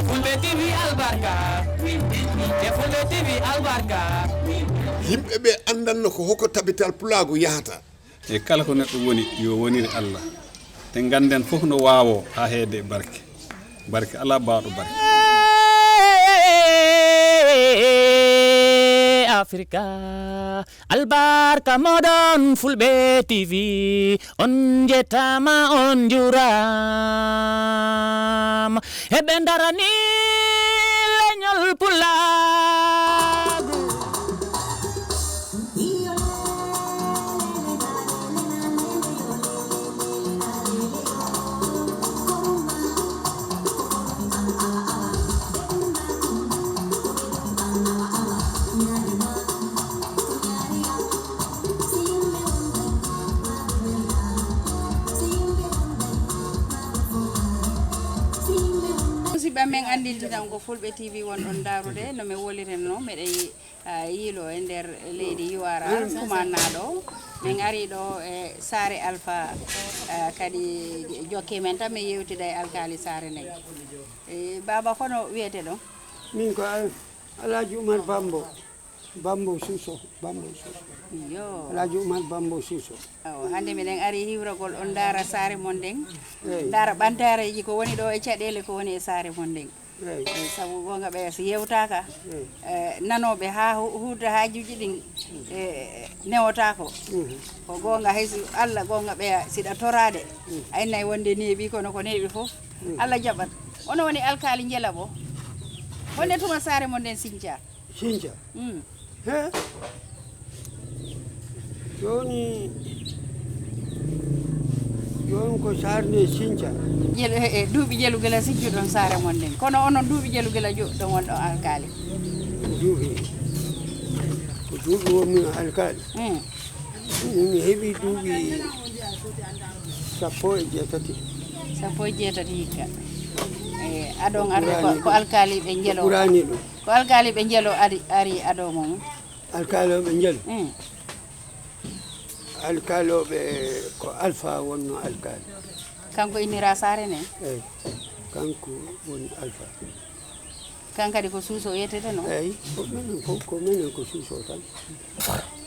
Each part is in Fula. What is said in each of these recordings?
Fulbe TV albarka e Fulbe TV albarka yimɓe ɓe andanno ko hokko tabital Pulaagu yahata e kala ko neɗɗo woni yo wonire Allah te ganden fof no waawo ha heede barke ala baaɗo barke Africa albarka modon Fulbe TV on jetama on juram hebe darani leñol Pulaagu men andinti tan ko Fulbe TV won on darude no me wolirenno mede yilo e der leydi Yeewtere Tomana do men ari do e Sare Alpha kadi jokke men tan me yewtida e alkali Sare ne baba kono wiyete do min ko Alhaji Umar Bambo Suso yo Alhaji Umar Bambo Suso hande minen ari hiwragol on dara Sare mon den dara bantareji ko woni do e cadele ko woni e Sare mon den sabu gonga be so yewtaka nanobe ha huuda haajuji din newota ko gonga haysi Allah gonga be sida torade aynay wonde neebi kono ko neebi fof Allah jabat ono woni alkali jelabo wonde tuma Sare mon den sinja he joni ko sarne sinja duubi jelu gela sijju don Sare mon den kono onon duubi jelu gela jo don won alkali duubi woni alkali mi hebi duubi sappo e jeetati hikka adon arde ko alkali be jelo ko alkali be jelo ari ado mom alkali be jelo alkaloɓe ko alpha wonno alkali kanko innira Sare ne kanko woni alpha kankadi ko suuso yetete no ko minen ko suuso tan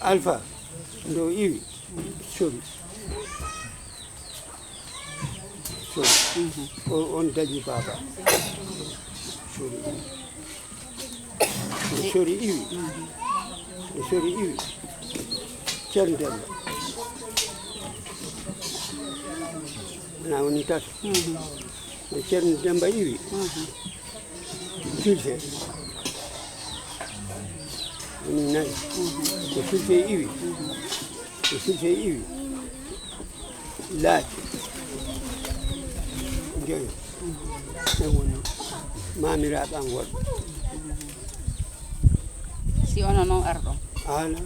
alpha ndo iwi sori on dañi baba sori iwi Ceerno Demba na woni tata Ceerno Demba iwi filfe woni nayi ko filfe iwi laaɓi joyo ɓe woni mamiraɓe an woɗɓe si ono noon arɗo haala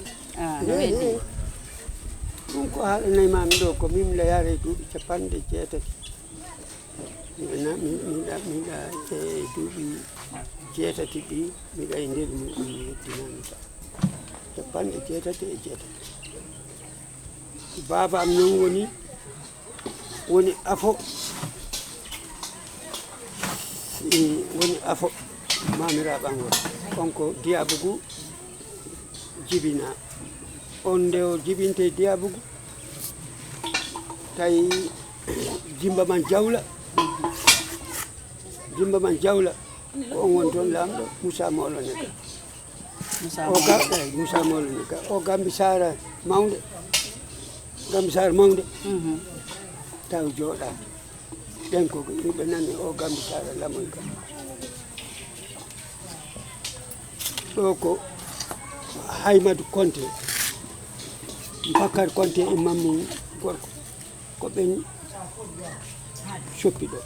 ɗum ko haalanayimami ɗo ko min layare duuɓi 60 miɗa e duuɓi 6 ɗi miɗa e nder muɗum mi yettinami ta 68 baba am noon woni afo mamiraɓe an woni on ko Diabougou jibina on nde o jibinte Diabougou tawi jimba man jawla ko on woni toon lamɗo Moussa Molone ka o gambi sara mawde taw jooɗa ɗen ko yimɓe nani o gambi sara lamoy ka ɗo ko Haymadou Konté Bakar Konté e Mamadou gorko ko ɓen soppi ɗo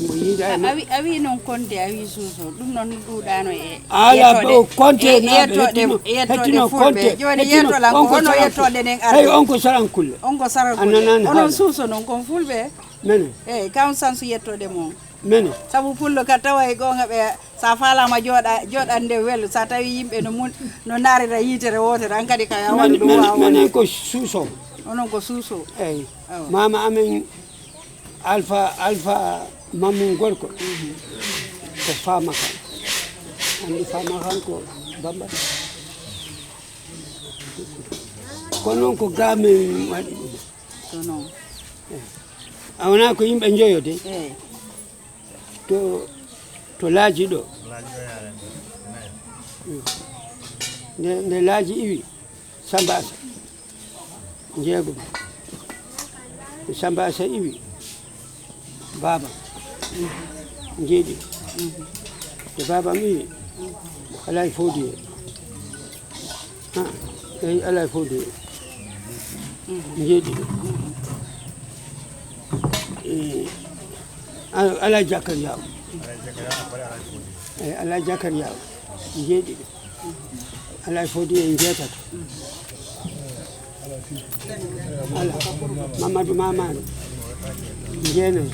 mo yiida a wi noon Konté a wi Suuso ɗum noon ɗuuɗano e ala Konté hettino Konté joni yettoɗan ko hono yettode nden ay on ko sarankulle onon Suuso noon kon Fulɓe menen eyyi kam sansu yettode moom menen sabu pullo ka tawa e gonga ɓe sa falama joɗande welo sa tawi yimɓe no narira yitere wotere an kadi ka yawani ɗum wawa menen ko Suuso onon ko Suuso eyyi mama amen alpha mamun gorko ko fama kan andi fama kan ko bamba ko non ko gamen waɗi ɗum to non awona ko yimɓe joyode to laaji ɗo nde laaji iwi sambasa jeegom sambasa iwi baba jeeɗi to babam iwi alay foodi e alay foodi jeeɗi ala jakar yaw ala jakar yaw jeeɗi ala foodi en jeetato ala mamadou mamano jeenayi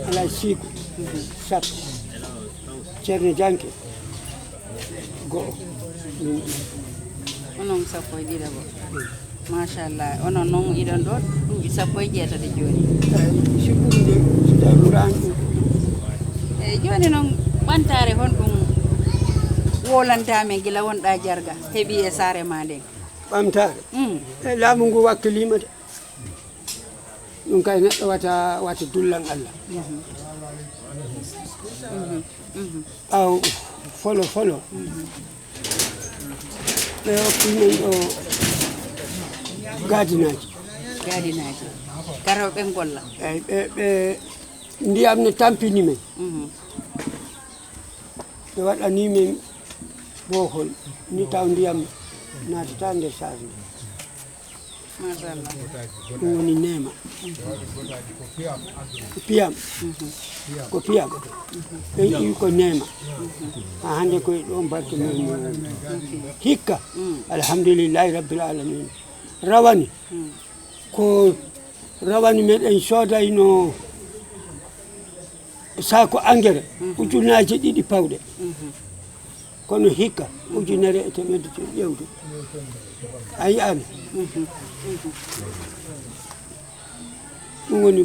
ala siiku sappo ceerno janke go'o onon sappo e ɗiɗaɓo machallah onon noon iɗon ɗo ɗuuɓi sappo e jeetati joni sikkude so tawrani ɗum eyyi joni noon ɓantare hon ɗum wolantame gila wonɗa jarga heeɓi e saare ma nden ɓamtare e laamu ngu wakkilima de ɗum kay neɗɗo wata dullan Allah aw folo ɓe hokkimen ɗo gadinaji garoɓe golla eyyi ɓe ndiyam ne tampini men ɓe waɗani men bohol ni taw ndiyam natata nder sarde machallah ɗum woni nema piyam ko piyam ɓe iwi ko nema ha hande koye ɗon barke men hikka alhamdulillahi rabbil alamin rawani ko rawani meɗen soodayno sako engrais ujunnaje ɗiɗi pawɗe kono hikka ujunere e temedde ƴewde a yiyani ɗum woni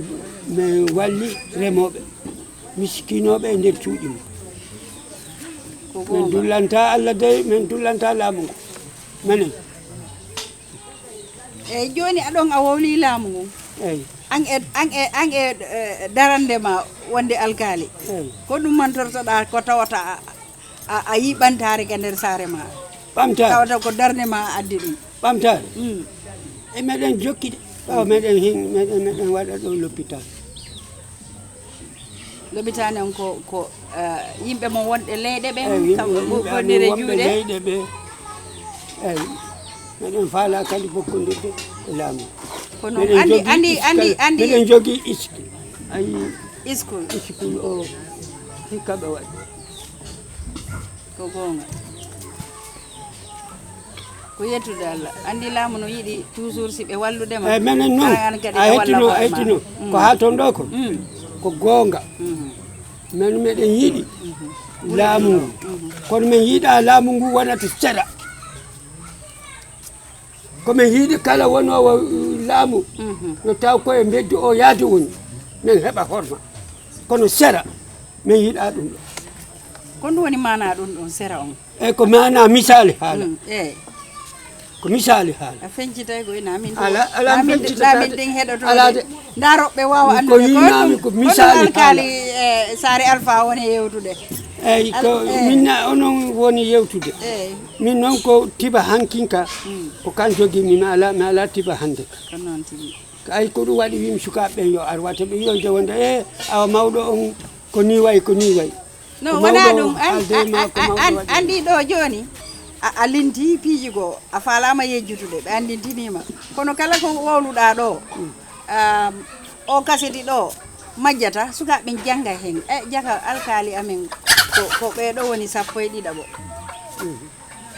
min walli remoɓe miskinoɓe e nder cuuɗi mum min dullanta Allah dey min dullanta laamu ngu menen eyyi joni aɗon a wowli laamu ngu eyyi an e darandema wonde alkali ko ɗum mantortoɗa ko tawata a yi ɓantare ka nder saare ma ɓamtare tawata ko darde ma addi ɗum ɓamtare e meɗen jokkiɗe ɓawa meɗen waɗa ɗo l'hôpital l'hôpital en ko yimɓe mo wonɗe leyɗe ɓen kamɓe ɓoɗire juuɗe leyɗe ɓe eyyi meɗen faala kadi bokkodirde e laamu kono andi meɗen jogui iski ayi iskul o hikka ɓe waɗi ko gonga ko yettude Allah andi laamu no yiɗi toujours si ɓe walludema eyyi menen noon a hettino ko ha toon ɗo ko gonga men meɗen yiiɗi laamu ngu kono min yiiɗa laamu ngu wonata seeɗa komin yiiɗi kala wonowo laamu no taw koye beddi o yaade woni min heɓa horma kono seeɗa min yiiɗa ɗum ɗo ko ɗum woni mana ɗum ɗon sera on eyyi ko mana misali haala eyyi ko misali haala a fencitay koye namin namin ɗin heɗotode daroɓe wawa ko yinami ko misali alkali e Sare Alpha woni yewtude eyyi ko minna onon woni yewtude min noon ko tiba hankinka ko kan jogui mi ala tiba hande ko noon tigi ay ko ɗum waɗi wimi sukaɓeɓe yo ar wata ɓe yonde wonde awa mawɗo on ko ni way no wona ɗum andi ɗo joni a linti piiji goo a falama yejjutude ɓe andintinima kono kala ko wowluɗa ɗo o kaseti ɗo majjata sukaɓe jangga hen jaka alkali amen ko ɓeɗo woni sappo e ɗiɗaɓo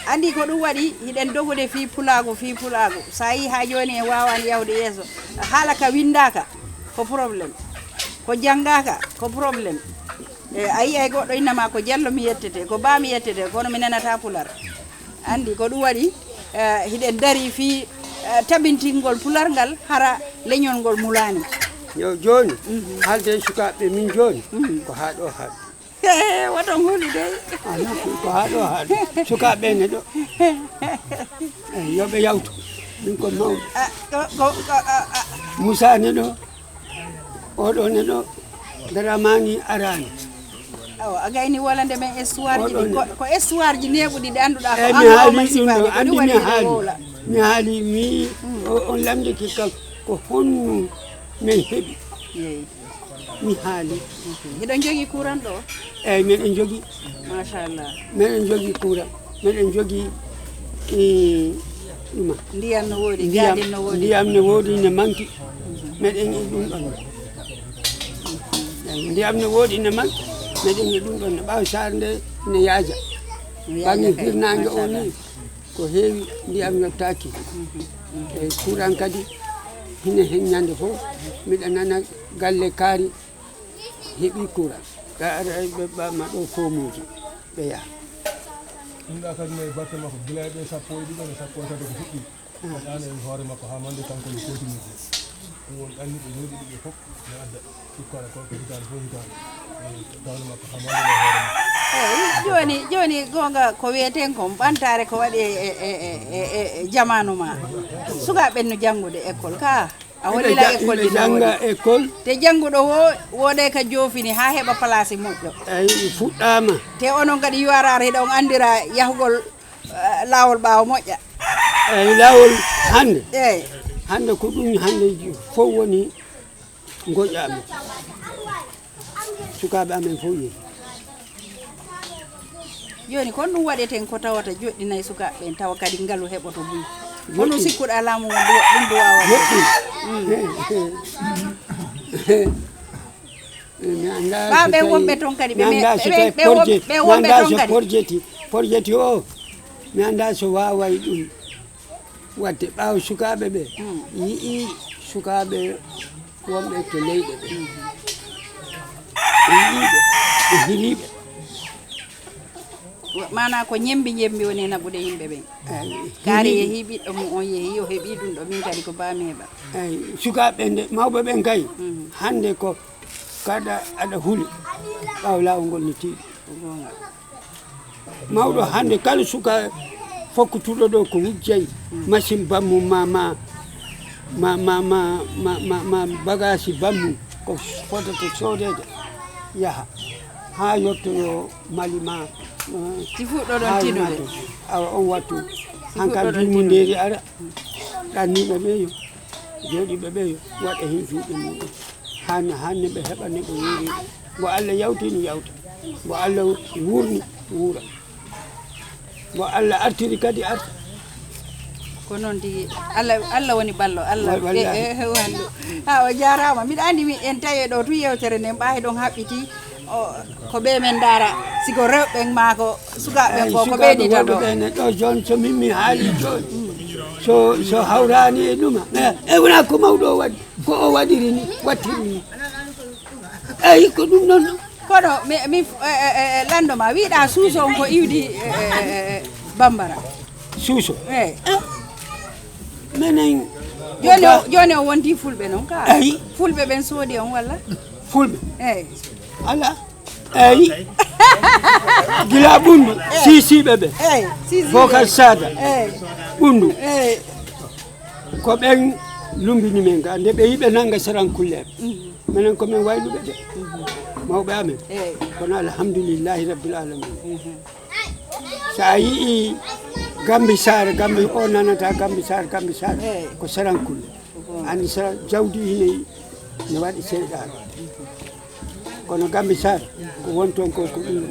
andi ko ɗum waɗi hiɗen dogude fi pulaagu sa yi ha joni e wawani yawde yeeso haala ka windaka ko probléme ko janggaka ko probléme a yi ay goɗɗo innama ko Diallo mi yettete ko Ba mi yettete kono mi nanata Pular andi ko ɗum waɗi hiɗen dari fi tabintingol Pular ngal hara leñol ngol mulani yo joni halde sukaɓe min joni ko ha ɗo haɗ waɗon huuli de ala ko ha ɗo haɗ sukaɓe ne ɗo yoɓe yawtu min ko mawɗo Moussa ne ɗo oɗo ne ɗo Dramani arani a gayni wolande men histoire ji ko histoire ji neɓuɗi ɗi annduɗa ko mi haali ɗum ɗo andi mi haali mi on lamde kikka ko honnu min heeɓi mi haali iɗon jogui courant ɗo eyyi meɗen jogui machallah meɗen jogui courant meɗen jogui ɗuma ndiyam no woodi gadin no woodi ndiyam ne woodi ne manki meɗen e ɗum ɗon ndiyam ne woodi ne manki meɗen e ɗum ɗon ne ɓaawa sar nde ne yaaja banggue hirnangue o ni ko heewi ndiyam yottaki e courant kadi hine hen ñande fof miɗa nana galle kaari heeɓi courant ga ara ɓe ɓama ɗo fomuji ɓe yaha ɗum ɗa kadi ne batte makko gila ɓe sappo e ɗiɗon e sappo e tati ko fuɗɗi ɗana en hoore makko ha mande kanko ne continue ɗum won ɗanni ɓe jooɗi ɗiɓe fof ne adda sikkana ko hitande fof hitande tawne makko ha mande ne hoore makko joni gonga ko wiyeten ko ɓantare ko waɗi e jamanu ma sukaɓe no janggude école ka a wonila école ji janga école te jangguɗo wo woɗe ka jofini ha heeɓa place moƴƴo eyi fuɗɗama te onon kadi yuwarare hiɗa on andira yahugol lawol ɓaawo moƴƴa eyi lawol hande eyyi hande ko ɗum hande fof woni goƴa amen sukaɓe amen fof yeehi joni kon ɗum waɗeten ko tawata joɗɗinayi sukaɓe ɓen tawa kadi ngaalu heɓoto buy hono sikkuɗa laamu ɗum do wawa ɓaɓe wonɓe toon kadi ɓe wonɓe toon kadi porjeti o mi anda so waway ɗum wadde ɓaawo sukaɓe ɓe yii sukaɓe wonɓe to leyɗe ɓe yiiɓe ɓe hiriɓe mana ko ñembi woni naɓude yimɓe ɓen kaari yeehi ɓiɗɗo mum on yeehi yo heeɓi ɗum ɗo min kadi ko bami heeɓa eyyi sukaɓe nde mawɓe ɓen kay hande ko kada aɗa huuli ɓaawo lawol ngol ne tiiɗi mawɗo hande kala suka fokkutuɗo ɗo ko wujjayi machine bammum ma bagage bammum ko fotata sodede yaha ha yettoyo mali ma si fuɗɗo ɗon tinude awa on wattu hanka dimuderi ara ɗanniɓe ɓeyo jooɗiɓe ɓeyo waɗa hen juuɗe muɗum hanne ɓe heɓane ɓe wuuri mo Allah yawtini yawta mo Allah wurni wuura mo Allah artiri kadi arta ko noon tigi Allah woni ballo Allah wallu ha o jarama mbiɗa andi mi en tawi ɗo tu yewtere nden ɓaawi ɗon haɓɓiti ko ɓe men dara siko rewɓe ma ko sukaɓe ko ɓeydita ɗo ɗo joni so min mi haali joni so hawrani e ɗuma e wona ko mawɗo o waɗi ko o waɗiri ni wattiri ni eyi ko ɗum ɗon kono mi landoma wiiɗa suuso on ko iwdi bambara suuso eyyi minen joni o wonti fulɓe noon ka eyi fulɓe ɓen soodi on walla fulɓe eyyi ala eyi gila ɓundu sisiɓe ɓe vocal sada ɓundu ko ɓen lumbini men ga nde ɓe yiɓe nanga sarankulleɓe minen komin wayluɓe de mawɓe amen kono alhamdulillahi rabbil alamin sa yii gambi sare gambi o nanata gambi sare ko sarankulle andi sa jawdi hine ne waɗi seyɗaɗo kono gambi sare ko won toon ko ɗum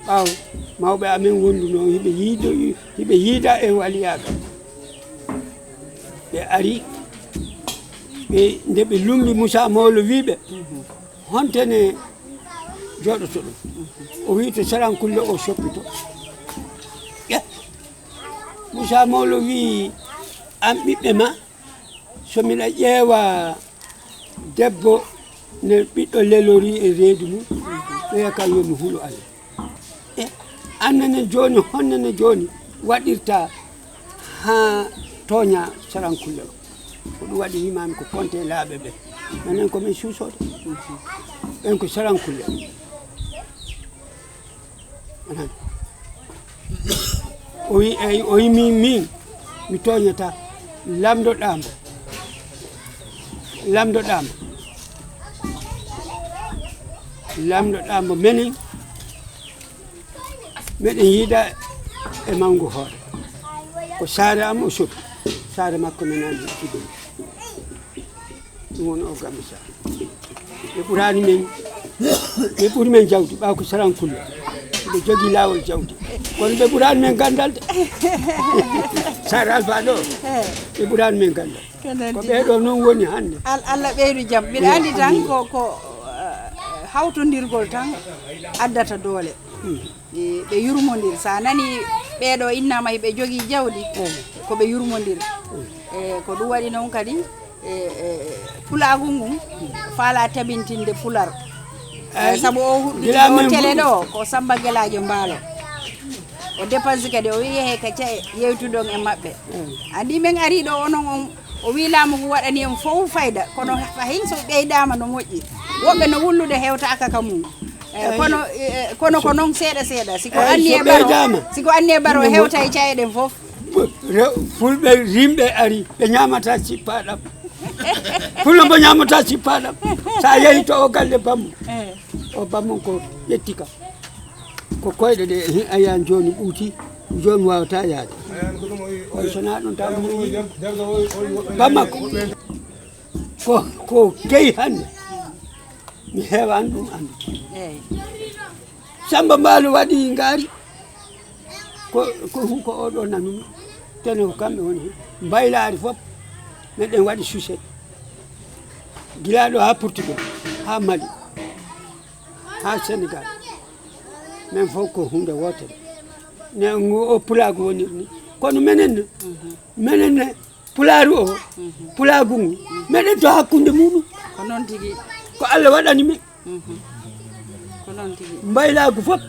ɓaaw mawɓe amen wonduno hiɓe yiida e waliyaga ɓe ari ɓe nde ɓe lumbi Moussa Mawlo wiɓe hontene joɗoto ɗum o wi to sarankulle o soppito Moussa Mawlo wi an ɓiɓɓe ma somiɗa ƴeewa debbo ne ɓiɗɗo lelori e reedu mum ɓeya ka yomi huulo Allah annene joni honnene joni waɗirta ha tooña sarankulle o ko ɗum waɗi wimami ko konte laaɓe ɓe minen komin suusode ɓen ko sarankulle anan o wi eyi o yimi min mi toñata lamdoɗamo menen meɗen yiida e mangu hoore ko Sare am o sopi Sare makko men andi ɗiɗum ɗum woni o gamma Sare ɓe ɓuri men jawdi ɓaw ko sarankulle ɓe jogui lawol jawdi kono ɓe ɓurani men gandal de Sare Alpha ɗo ɓe ɓurani men gandal ko ɓeɗo noon woni hande Allah ɓeydu jaam mbiɗa andi tan ko hawtodirgol tan addata doole ɓe yurmodir sa nani ɓeɗo innama ɓe jogui jawdi ko ɓe yurmodir ko ɗum waɗi noon kadi Pulaagu ngun faala tabintinde Pular saabu o huɗɗiti télé ɗo ko Samba Gueladio Mbaalo o dépense kadi o wi yeehe ka cae yewtudon e maɓɓe andi men ari ɗo onon o wi laamu ko waɗani en fof fayda kono fayin so ɓeydama no moƴƴi woɓɓe no wullude hewtaka ka mum kono ko noon seeɗa siko anni e baro hewta e cayeɗen fof fulɓe rimɓe ari ɓe ñamata sippaɗam fulɓe mbo ñamata sippaɗam sa yeehi to o galle bammu o bammu ko ƴetti kam ko koyɗe ɗe ayan joni ɓuuti joni wawata yaade o sona ɗum taw bammakko ko keyi hande mi heewani ɗum andude Samba Mbaalo waɗi ngaari ko oɗo nanumi tene ko kamɓe woni mbaylaari fof meɗen waɗi suset gilaɗo ha Portugal ha Mali ha Sénégal men fof ko hunde wotere ne o Pulaagu woni ni kono menen ne Pulaaru o Pulaagu ngu meɗen to hakkunde muɗum ko noon tigui ko Allah waɗani min ko noon tigui mbaylaagu fof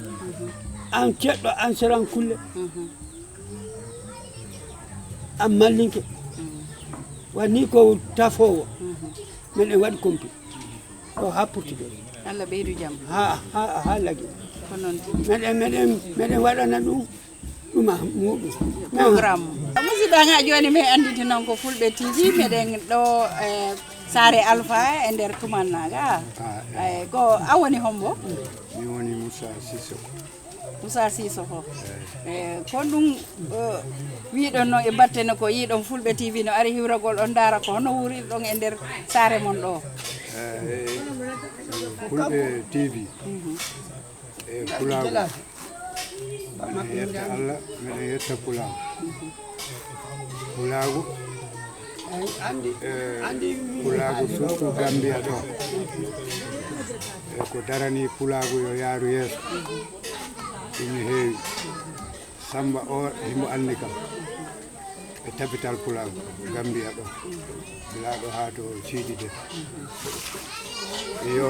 an ceɗɗo an sarankulle an mallinke wani ko tafowo meɗen waɗi kompi o ha Portugal Allah ɓeydu jaam ha lagi ko noon tigui meɗen waɗana ɗum ɗuma muɗum programme musidɗaga joni mi anditi noon ko Fulɓe TV meɗen ɗo Sare Alpha e nder Tomana ga ko a woni hombo mi woni Moussa Sissoko ko ɗum wiɗon no e battene ko yiɗon Fulɓe TV no ari hiwragol on dara ko hono wurirɗon e nder Sare mon ɗo Fulɓe TV e Pulaagu miɗen yetta Allah miɗen yetta Pulaagu Pulaagu surtout Gambia ɗo e ko darani Pulaagu yo yaaru yeeso ɗum heewi Samba o himo anndi kam e tabital Pulaagu Gambia ɗo bilaaɗo haa to Siidi de yo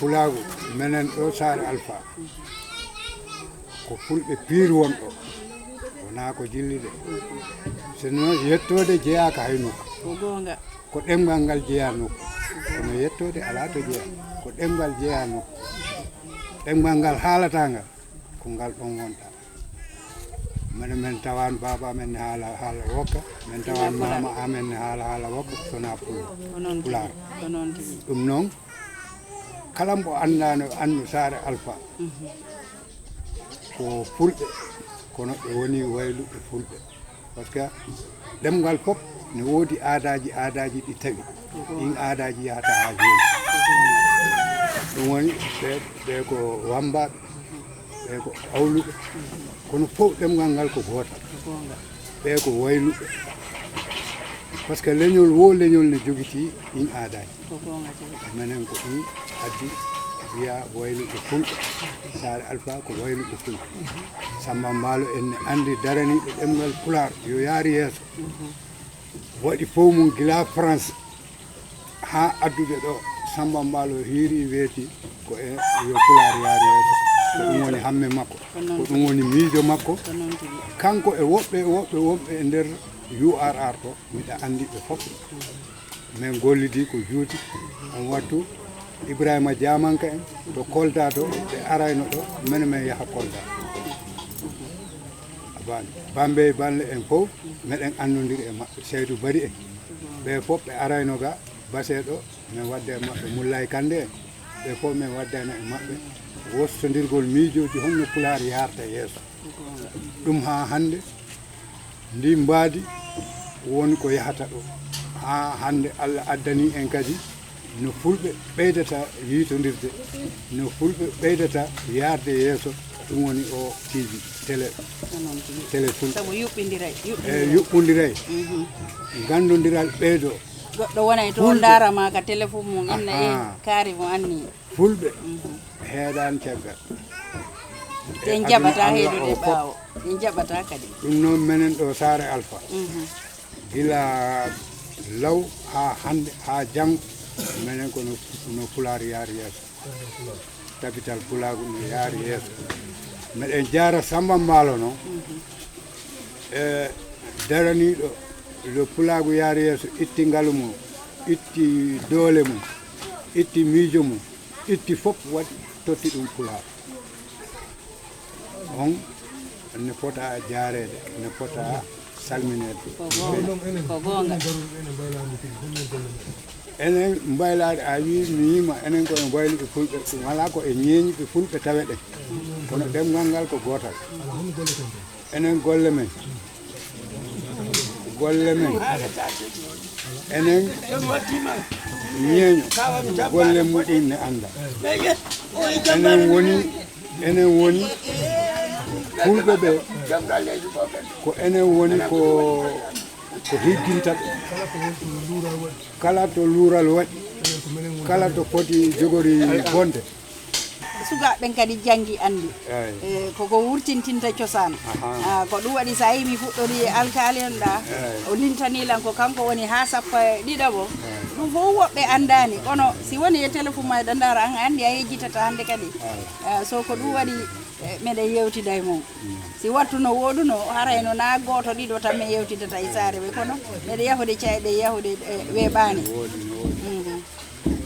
Pulaagu menen ɗo Sare Alpha ko fulɓe piir won ɗo wonaa ko jilli de sinno yettode jeyaaka hay nokku ko ɗemgal ngal jeya nokku kono yettode alaa to jeya ko ɗemgal jeya nokku ɗemgal ngal haalata ngal ko ngal ɗon wonta men tawan baba men ne haala wokka men tawan mama amen ne haala wokka sona Pulaar ɗum noon kala mbo anndano andu Sare Alpha ko fulɓe kono ɓe woni wayluɓe fulɓe par ce que ɗemgal fof ne woodi aadaji ɗi tawi ɗin aadaji yahata ha joni ɗum woni ɓe ko wambaɓe ɓe ko awluɓe kono fof ɗemgal ngal ko gotal ɓe ko wayluɓe par ce que leñol ne jogiti ɗin aadaji menen ko ɗum addi wiya wayluɓe fulɓe Sare Alpha ko wayluɓe fulɓe Samba Mbaalo en andi daraniɓe ɗemgal Pulaar yo yaari yeeso waɗi fof mum gila France ha addude ɗo Samba Mbaalo hiiri weeti ko yo Pulaar yaari yeeso ko ɗum woni hamme makko ko ɗum woni miijo makko kanko e woɓɓe e nder URR ko miɗa andi ɓe fof min gollidi ko juuti on wattu Ibrahima Diamanka en to Kolda to ɓe arayno ɗo minen min yaha Kolda Bambey Banle en fof meɗen andodiri e maɓɓe Seydou Bari en ɓe fof ɓe arayno ga base ɗo min wadde e maɓɓe Moulay Kande en ɓe fof min waddano e maɓɓe wostodirgol miijoji honno Pulaar yarta yeeso ɗum ha hande ndi mbaadi woni ko yahata ɗo ha hande Allah addani en kadi no fulɓe ɓeydata yiitodirde no fulɓe ɓeydata yarde yeeso ɗum woni o TV télé fulɓe sabu yuɓɓindiray yuɓɓodiray gandodiral ɓeydo goɗɗo wonay to darama ka téléphone mum inna e kaari mo anni fulɓe heeɗani caggal te jaɓata heedude ɓaawo en jaɓata kadi ɗum noon minen ɗo Sare Alpha gila law ha hande ha jang minen ko no Pulaar yaari yeeso capital Pulaagu no yaari yeeso meɗen jaara Samba Mbaalo noon e daraniɗo le Pulaagu yaari yeeso itti ngalu mum itti doole mum itti miijo mum itti fof waɗi totti ɗum Pulaar on ne fota jaarede ne fota salminede ko gonga enen mbaylade a wi mi yima enen koye mbayliɓe fulɓe ɗum ala ko e ñeeñiɓe fulɓe tawe ɗen kono ɗemgal ngal ko gootal enen golle men enen ñeeño golle muɗum ne anda enen woni fulɓe ɓe ko enen woni ko higgintaɓe kala to luural waɗi kala to foti jogori bonde sukaɓen kadi janggi andi koko wurtintinta cosaan ko ɗum waɗi sa yi mi fuɗɗori alkali en ɗa o lintanilan ko kanko woni ha sappa ɗiɗaɓo ɗum fof woɓɓe andani kono si woni e téléphone ma ɗo dara an andi a yejjitata hande kadi so ko ɗum waɗi meɗen yewtida e mum si wattu no woɗuno harayno na goto ɗiɗo tan min yewtidata e Sare ɓe kono meɗe yahude cayɗe yahude weeɓani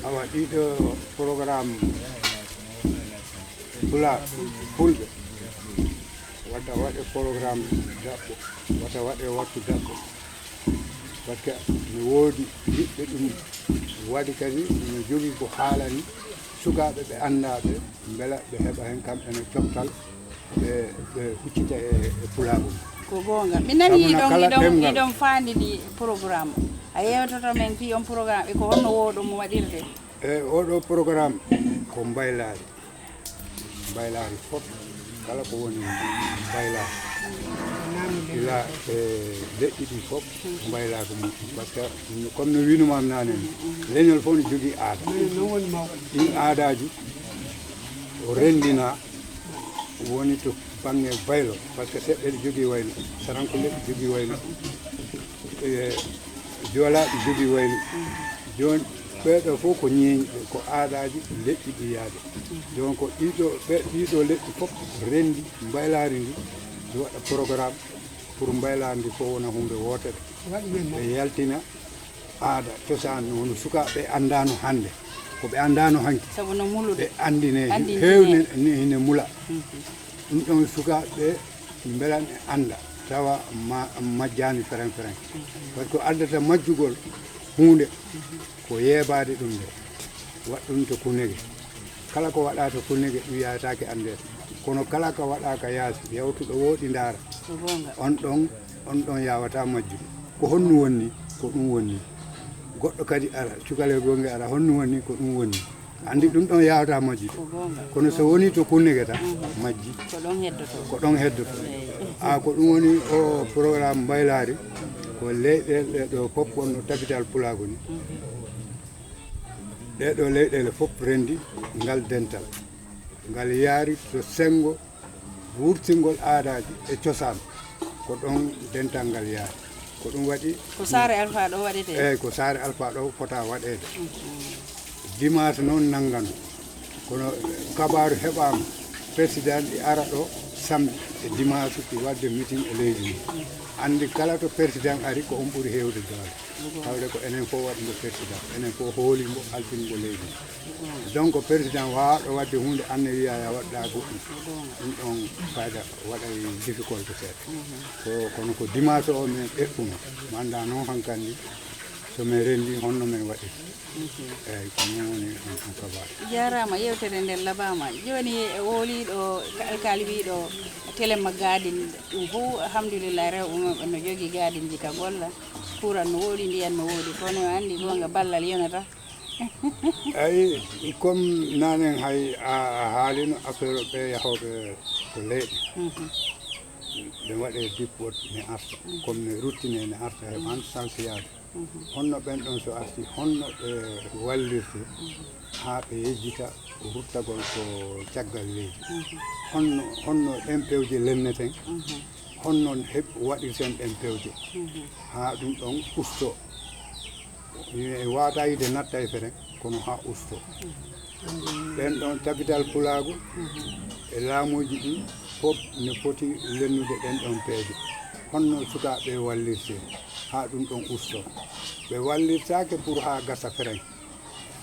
awa ɗiɗo programme Pulaar fulɓe wata waɗe programme daɓɓo wata waɗe wattu daɓɓo par ce que mi woodi yiɓɓe ɗum waɗi kadi no jogii ko haalani sukaaɓe ɓe anndaɓe beela ɓe heɓa hen kamɓene coftal ɓe huccita e Pulaagu ko gonga mi nani ɗon faandidi programme a yewtoto men fi on programme ɓe ko honno woɗum waɗirde oɗo programme ko mbaylaari fof kala ko woni mbaylaari ila e leƴƴi ɗi fof mbaylaako mum par ce que comme no winumam nane ni leñol fof ne jogii aada ɗin aadaji o renndina woni to bange baylo par ce que seɗɗe ɗi jogii waylo sarankolle ɗi jogii waylo joolaaɓe jogii waylo jooni ɓeeɗo fof ko ñeeñiɓe ko aadaji leƴƴi ɗi yaade donc ko ɗiɗo leƴƴi fof renndi mbaylaari ndi ɗi waɗa programme pour mbaylaari ndi fof wona hunde wootere ɓe yaltina aada cosaan wono sukaaɓe anndano hannde ko ɓe anndano hanki ɓe anndine heewne ne mula ɗum ɗon sukaaɓe mbelan e annda tawa majjaani feren par ce que addata majjugol hunde ko yeebaade ɗum nde waɗɗum to kunege kala ko waɗa to kunege ɗum yayatake anndede kono kala ko waɗaka yaasi yawtuɗo wooɗi ndaara on ɗon yawata majjude ko honnu wonni ko ɗum wonni goɗɗo kadi ara cukale gonge ara honnu wonni ko ɗum wonni andi ɗum ɗon yawata majjude kono so woni to kunnege tan majji ko ɗon heddoto ko ɗum woni o programme mbaylaari ko leyɗele ɗo fof wonno capital Pulaagu ni ɗeɗo leyɗele fof rendi ngal dental ngal yaari to sengo wurtingol aadaji e cosaan ko ɗon dental ngal yaari ko ɗum waɗi ko Sare Alpha ɗo waɗete eyyi ko Sare Alpha ɗo fota waɗede dimanche noon nanngano kono kabaru heɓama président ɗi ara ɗo samedi e dimanche ɗi wadde meeting e leydi ndi andi kala to président ari ko on ɓuri heewde doole tawde ko enen fof waɗi mo président enen fof hooli mo alfini mo leydi donc président wawɗo wadde hunde anne wiya ya waɗɗa goɗɗum ɗum ɗon fayda waɗay difficulté seeɗa kono ko dimanche o min ɓeɓɓuno mo anda noon hankkandi somin rendi honno min waɗi eyyi ko noon woni on kabaɗo jarama yewtere nden labama joni wooliɗo alkali wiɗo téléma gadin ɗum fof alhamdulillah rewɓe mabɓe no jogui gadinji ka golla kuran no woɗi ndiyan no woɗi kono andi gonga ballal yonata eyi comme nanen hay a haalino affaire ɓe yahoɓe ko leyɗe ɓe waɗe dippot ne arta comme ne ruttine ne arta he an sansiyade honno ɓen ɗon so arti honno ɓe wallirte haa ɓe yejjita ruttagol ko caggal leydi honno ɗen pewje lenneten honno waɗirten ɗen pewje haa ɗum ɗon usto e wawata yide natta e feren kono haa usto ɓen ɗon capital Pulaagu e laamuji ɗi fof ne foti lennude ɗen ɗon peeje honno sukaaɓe wallirte haa ɗum ɗon usto ɓe wallirtake pour haa gasa feren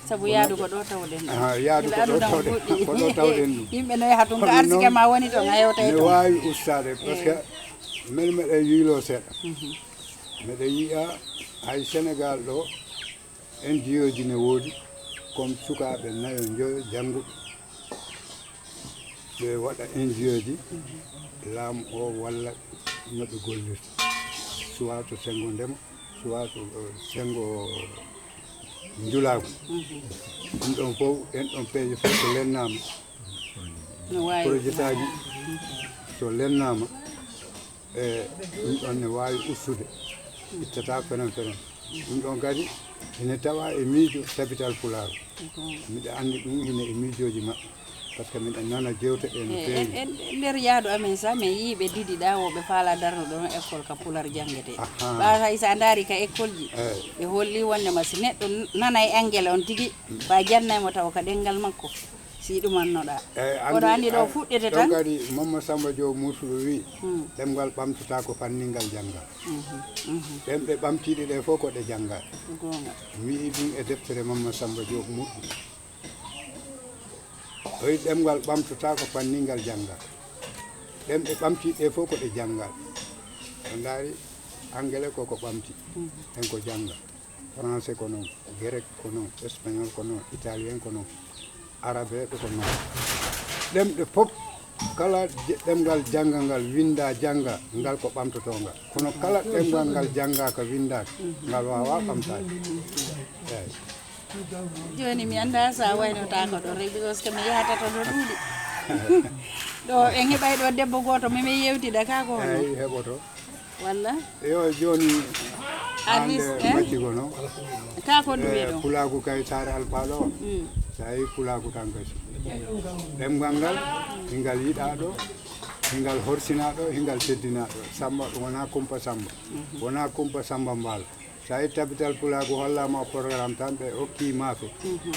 sabu yaadu ko ɗo tawɗen yaadu ko ɗo tawɗen ɗum yimɓe no yaha tun ko arsike ma woni ɗon a yewta ne wawi ustade par ce que min meɗen yiilo seeɗa meɗen yiya hay Sénégal ɗo NGO ji ne woodi comme sukaaɓe nayo joyo jannguɓe ɓe waɗa NGO ji laamu o walla no ɓe gollirta soit to sengo ndema soit to sengo njulaagu ɗum ɗon fof ɗen ɗon peeje fof so lennama projet aji so lennama e ɗum ɗon ne wawi ustude ittata fenen ɗum ɗon kadi ene tawa e miijo capital Pulaagu miɗa andi ɗum ine e miijoji maɓɓe par ce que miɗa nana jewteɗe no feewi nder yaadu amen sa min yiiɓe didiɗa woɓe faala darno ɗon école ka pular jangguete ɓawa hay sa daari ka école ji ɓe holli wondema si neɗɗo nana e engel on tigui fa jannaymo taw ka ɗengal makko si ɗumannoɗa oɗo andi ɗo fuɗɗete tan kadi Mamma Samba Diop Murtuɓe wi ɗemgal ɓamtata ko fanningal janggal ɓen ɓe ɓamtiɗe ɗe fof koɗe janggal mi wi ɗum e deftere Mamma Samba Diop Murtuɓe o wi ɗemgal ɓamtata ko fanningal janggal ɗen ɓe ɓamtiɗe fof koɗe janggal o daari anglais koko ɓamti en ko janggal français ko noon grec ko noon espagnol ko noon italien ko noon arabe ko noon ɗemɗe fof kala ɗemgal janngal ngal winda jannga ngal ko ɓamtotongal kono kala ɗemgal ngal jannga ko windaka ngal wawa ɓamtade eyi joni mi anda sa waynotako ɗo rek parce que mi yahata to ɗo ɗuuɗi ɗo en heɓay ɗo debbo goto mimi yewtida ka ko hono eyi heɓoto walla yo joni hande maccigo noon ka ko ɗume ɗo Pulaagu kay Sare alpaaɗo o sa yi Pulaagu tan kasi ɗemgal ngal hingal yiɗa ɗo hingal horsina ɗo hingal teddina ɗo Samba wona Kumpa Samba wona Kumpa Samba Mbaalo sa yi capital Pulaagu hollama programme tan ɓe hokki maafe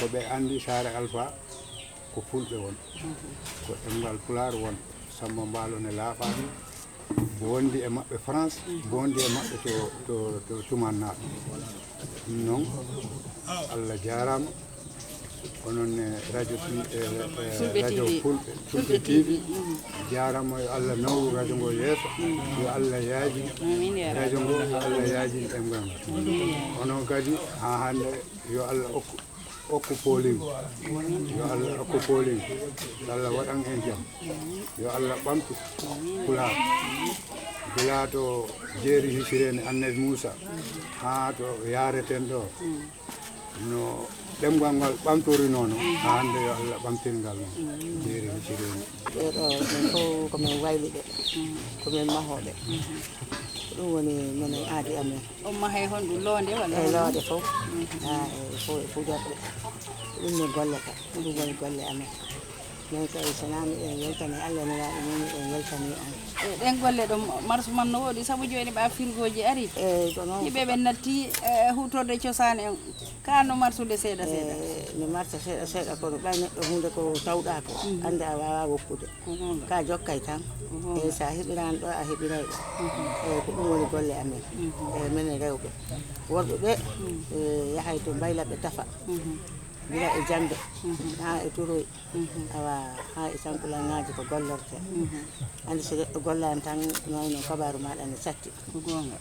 ko ɓe andi Sare Alpha ko fulɓe won ko ɗemgal Pulaar won Samba Mbaalo ne laaɓani bondi e maɓɓe France bondi e maɓɓe to Tomana ɗum noon Allah jarama onon radio fulɓe TV jarama yo Allah nawru radio ngo yeeso yo Allah yaaji radio ngo yo Allah yaaji ɗemgal ngal onon kadi ha hande yo Allah okku pooling yo Allah okku pooling Allah waɗan en jaam yo Allah ɓamtu Pulaar gila to jeeri hisirene Annette Moussa ha to yareten ɗo no ɗemgal ngal ɓamtorinono ha hande yo Allah ɓamtingal noon jeeri hisirene ɓeɗo min fof komin wayliɓe komin mahoɓe ɗum woni minen aadi amen on mahay hon ɗum loonde walla eyi loode fof fof e fujorɗe ɗum ne golle ka ɗum woni golle amen min kay so nami ɗen weltani Allah ne waɗi min ɗen weltani on ɗen golle ɗo marche man no woɗi saabu joni ɓa firgoji ari eyi ko noon yimɓe ɓe natti hutorde cosaan en ka no marsude seeɗa seeɗa no marta seeɗa seeɗa kono ɓay neɗɗo hunde ko tawɗa ko ande a wawa woppude ka jokkay tan e sa heɓirani ɗo a heɓiray ɗo eyi ko ɗum woni golle amen eyi minen rewɓe worɓe ɓe yahay to mbayla ɓe tafa gila e jambe ha e turoy awa ha e sankulangaji ko gollorte andi so neɗɗo gollani tan noyno kabaru maɗa ne satti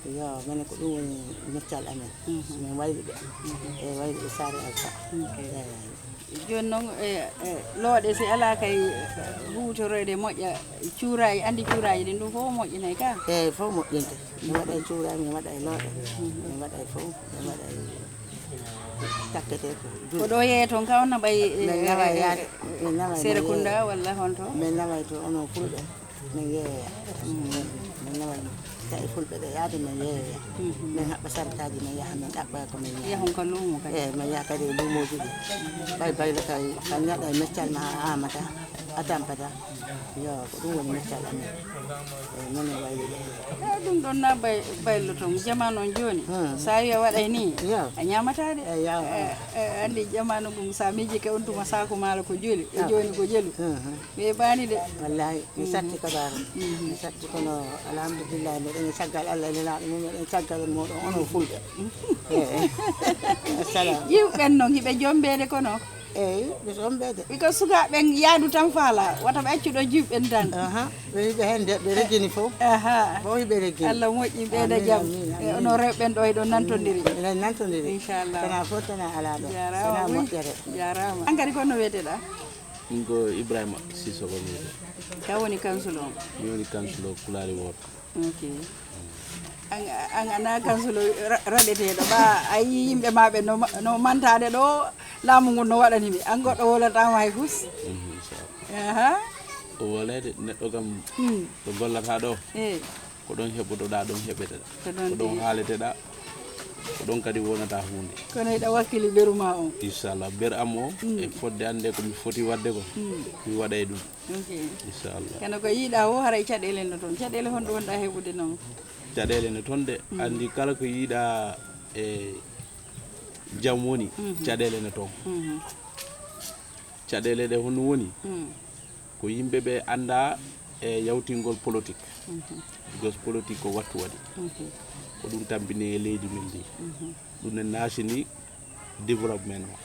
yo minen ko ɗum woni meccal amen min wayli ɓe e wayli ɓe Sare Alpha joni noon looɗe si ala kay hutorede moƴƴa cuurayi andi cuurayi ɗin ɗum fof moƴƴinay ka eyyi fof moƴƴinte mi waɗa e cuurayi mi waɗa e looɗe mi waɗa e fof mi waɗa e takkete ko ɗo yeye toon ka onna ɓay min nawa yaade min nawa Serekunda walla honto min naway to onon fulɓe min yeeya min naway tawi fulɓe ɓe yaade min yeeya min haɓɓa sartaji min yaha min ɗaɓɓoya ko min yahon ko luumo kadi eyyi min yaha kadi e luumoji ɗi ɓay baylo kay kan neɗɗo e meccal ma a amata a tampata yo ko ɗum woni meccal amen eyyi minen wayli ɓe ɗum ɗon na baylo toon jamanu on joni sa wi a waɗay ni a ñamatade andi jamanu ɗum sa miiji ke on tuma saku maalo ko joli e joni ko jelu ɓe bani de wallahi mi satti kabaru mi satti kono alhamdulillah miɗen e caggal Allah e nelaɗo mum miɗen caggal moɗon onon fulɓe assalam yiwɓen noon hiɓe jombede kono eyyi ɓe jombede ɓiko sukaɓe yaadu tan faala wata ɓe accuɗo juɓɓen tan ɓe yiɓe hen de ɓe reggini fof fof hiɓe reggini Allah moƴƴi ɓeeɗa jaam ono rewɓen ɗo eɗon nantodiri eɗen nantodiri inchallah tana fof tana ala ɗo tana moƴƴere jarama an kadi kono weteɗa ɗum ko Ibrahima Sissoko wiyete ka woni council on mi woni council o Pulaagu woto ok an ana council raɗeteɗo ɓa a yi yimɓe maɓe no mantade ɗo laamu ngu no waɗanimi an goɗɗo wolatama hay fus o wolede neɗɗo kam to gollata ɗo ko ɗon heɓotoɗa ɗon heɓeteɗa ko ɗon haaleteɗa ko ɗon kadi wonata hunde kono yiɗa wakkili ɓeruma on inchallah ɓer am o e fodde ande komi foti wadde ko mi waɗa e ɗum inchallah kene ko yiiɗa o haray caɗele no toon caɗele honɗo wonɗa heɓude noon caɗele ne toon de andi kala ko yiiɗa e jaam woni caɗele ne toon caɗele ɗe hono woni ko yimɓe ɓe anda e yawtingol politique because politique ko wattu waɗi ko ɗum tampini e leydi men ndi ɗum ne naasini développement o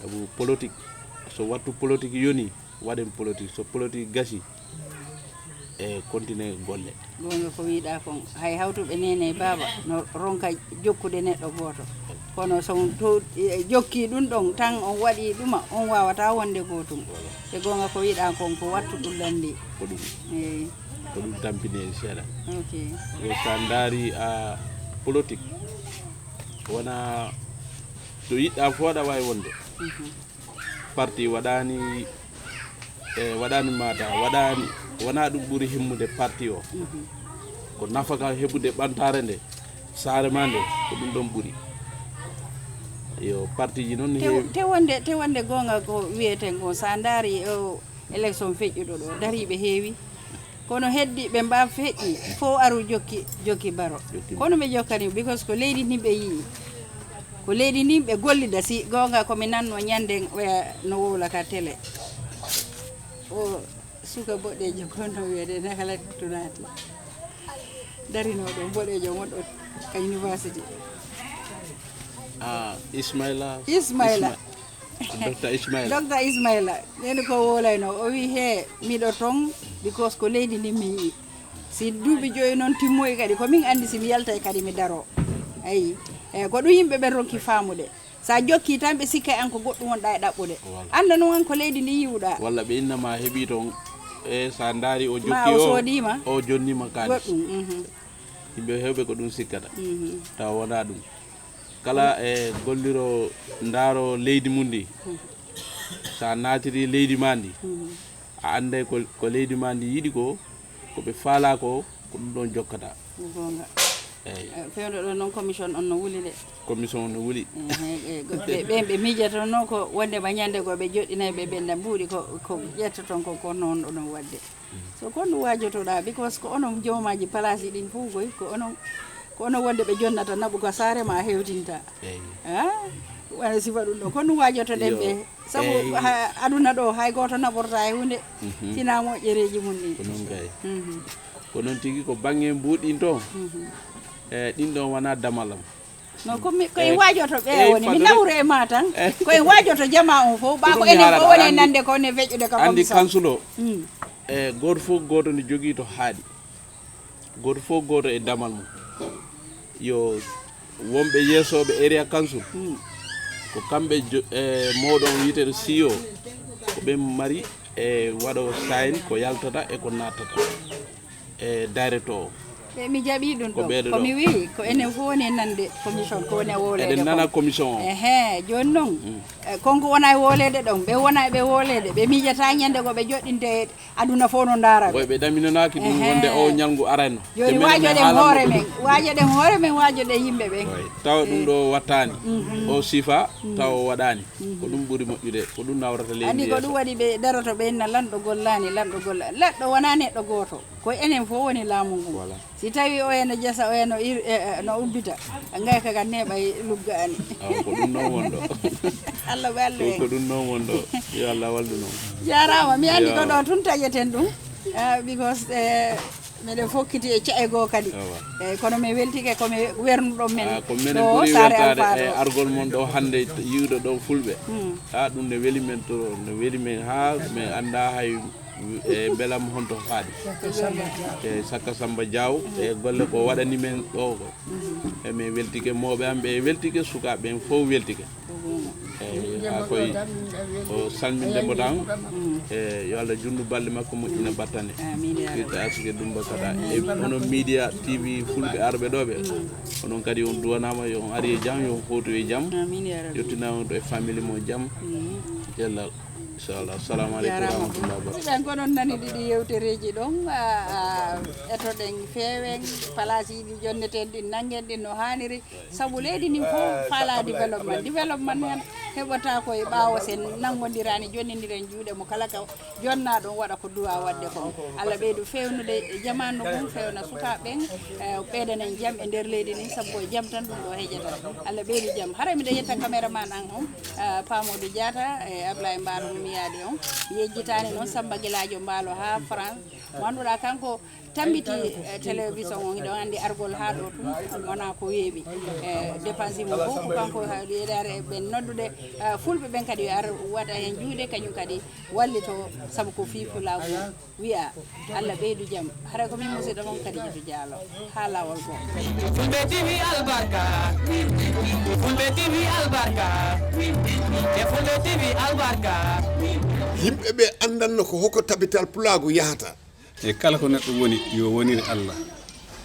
sabu politique so wattu politique yoni waɗen politique so politique gasi e continue golle gonga ko wiiɗa kon hay hawtuɓe nene baba no ronka jokkude neɗɗo goto kono son to jokki ɗum ɗon tan on waɗi ɗuma on wawata wonde gotum te gonga ko wiiɗa kon ko wattu ɗum landi ko ɗum eyi ko ɗum tampini e seeɗa ok yo sa daari a politique wona so yiɗɗa fo waɗa wawi wonde parti waɗani waɗani mata waɗani wona ɗum ɓuuri himmude parti o ko nafaka heɓude ɓantare nde Sare ma nde ko ɗum ɗon ɓuuri yo parti ji noon te wonde gonga ko wiyeten ko sa daari o élection feƴƴuɗo ɗo dariɓe heewi kono heddiɓe mbaw feƴƴi fo aru jokki baro kono ɓe jokkani because ko leydi ndin ɓe yii ko leydi ndin ɓe gollida si gonga komi nanno ñanden oya no wowlata télé o suka boɗɗejo gonno wiyede nakala tunati darinoɗo boɗejo wonɗo ka university Ismaila docteur Ismaila neni ko wolayno o wi he miɗo ton because ko leydi ndi mi yii si duuɓi joyi noon timmoyi kadi komin andi si mi yaltay kadi mi daro ayi eyyi ko ɗum yimɓe ɓen ronki famude sa jokki tan ɓe sikka an ko goɗɗum wonɗa e ɗaɓɓude anda noon an ko leydi ndi yiwɗa walla ɓe innama heeɓi toon e sa daari o jokki o soodima o jonnima kalis goɗɗum yimɓe hewɓe ko ɗum sikkata taw wona ɗum kala e golliro ndaaro leydi mum ndi sa natiri leydi ma ndi a ande ko leydi ma ndi yiɗi ko koɓe faala ko ɗum ɗon jokkata gonga eyyi fewdo ɗo noon commission on no wuli de commission on no wuli ɓen ɓe miijata noon ko wonde ba ñande go ɓe joɗɗinayi ɓe ɓenda mbuuɗi ko ƴetta toon ko noon ɗonon wadde so kon ɗum wajotoɗa because ko onon jomaji place ɗin fof goy ko onon kono wonde ɓe jonnata naɓu ko Sare ma hewtinta eyi wana sifa ɗum ɗo ko ɗum wajoto ɗen ɓe sabu aduna ɗo hay goto naɓorta e hunde sina moƴƴereji mum ɗi ko noon gay ko noon tigi ko bange mbuɗin to ɗin ɗon wona damalam non koye wajoto ɓe woni mi nawru e ma tan koye wajoto jama on fof ɓa ko enen fof woni nande ko ne feƴƴude ka andi kansulo goto fof goto ne jogui to haaɗi goto fof goto e damal mum yo wonɓe yeesoɓe area council ko kamɓe moɗon wiyeteɗo CEO ko ɓe mari e waɗo sign ko yaltata e ko nattata e directeur o mi jaɓi ɗum ɗo komi wi ko enen fof woni nande commission ko woni wolede eɗen nana commission o joni noon konko wona e wolede ɗon ɓe wona eɓe wolede ɓe miijata ñande ko ɓe joɗɗinte aduna fof no daara koye ɓe ɗaminanaki ɗum wonde o ñalngu arano joni wajoɗen hoore men wajoɗen hoore men wajoɗen yimɓe ɓen tawa ɗum ɗo wattani o sifa tawa o waɗani ko ɗum ɓuuri moƴƴude ko ɗum nawrata leydi andi ko ɗum waɗi ɓe daroto ɓenna lanɗo gollani lanɗo golla leɗɗo wona neɗɗo goto ko enen fof woni laamu ngu si tawi o eno jessa o eno no ubbita ngay kaga neɓay luggani ko ɗum noon wonɗo Allah wallu ko ɗum noon wonɗo yo Allah wallu noon jarama mi andi ko ɗo tun taƴeten ɗum because miɗen fokkiti e caego kadi eyyi kono mi weltike komi wernuɗon men ko minen ɓuuri weltade e argol mon ɗo hande yiwɗo ɗo fulɓe ɗum ne weeli men to ne weeli men ha mi anda hay e beelam honto faaɗi e Sakka Samba Diaw e golle ko waɗani men ɗo ko e mi weltike mawɓe am ɓe weltike sukaɓe ɓen fof weltike eyi ha koye o salmindemo tan e yo Allah junnu balɗe makko moƴƴina battane firta asike ɗum bakata e onon media TV fulɓe arɓe ɗo ɓe onon kadi on duwanama yo ari e jaam yo fowtu e jaam yettinama ɗo e famille mo jaam yallal inchallah assalamu aleykum warahmatullahi wabarakatuh ko noon nani ɗiɗi yewtereji ɗon etoɗen feewen place ɗi jonneten ɗi nanguen ɗin no hanniri saabu leydi ndin fof faala développement hen heɓata koye ɓaawo sen nangodirani jonnodiren juuɗe mo kala ka jonna ɗon waɗa ko duwa wadde ko Allah ɓeydu fewnude jamanu mum fewna sukaɓeɓen ɓeydanen jaam e nder leydi ndi saabu koye jaam tan ɗum ɗo heƴata Allah ɓeydu jaam hara miɗa yetta caméraman an on Pamoudou Diatta e Ablaye Mbaro mi yaade on yejjitani noon Samba Gueladio Mbaalo ha France wanduɗa kanko tambiti télévision on ɗon andi argol ha ɗo tum wona ko weeɓi dépense mo fof ko kanko yeɗare ɓe noddude fulɓe ɓen kadi yo ar waɗa hen juuɗe kañum kadi wallito saabu ko fi Pulaagu wiya Allah ɓeydu jaam hara komin musidɗo moon kadi jitu Diallo ha lawol go Fulɓe TV albarka Fulɓe TV albarka e Fulɓe TV albarka yimɓe ɓe andanno ko hokko tabital Pulaagu yahata e kala ko neɗɗo woni yo wonire Allah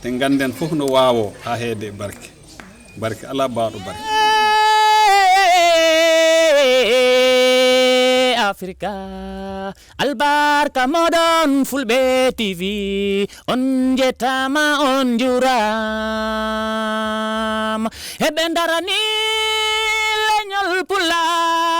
te ganden fof no wawo ha heede barke barke ala baaɗo barke Africa albarka moɗon Fulɓe TV on jettama on juram heɓe darani leñol Pulaagu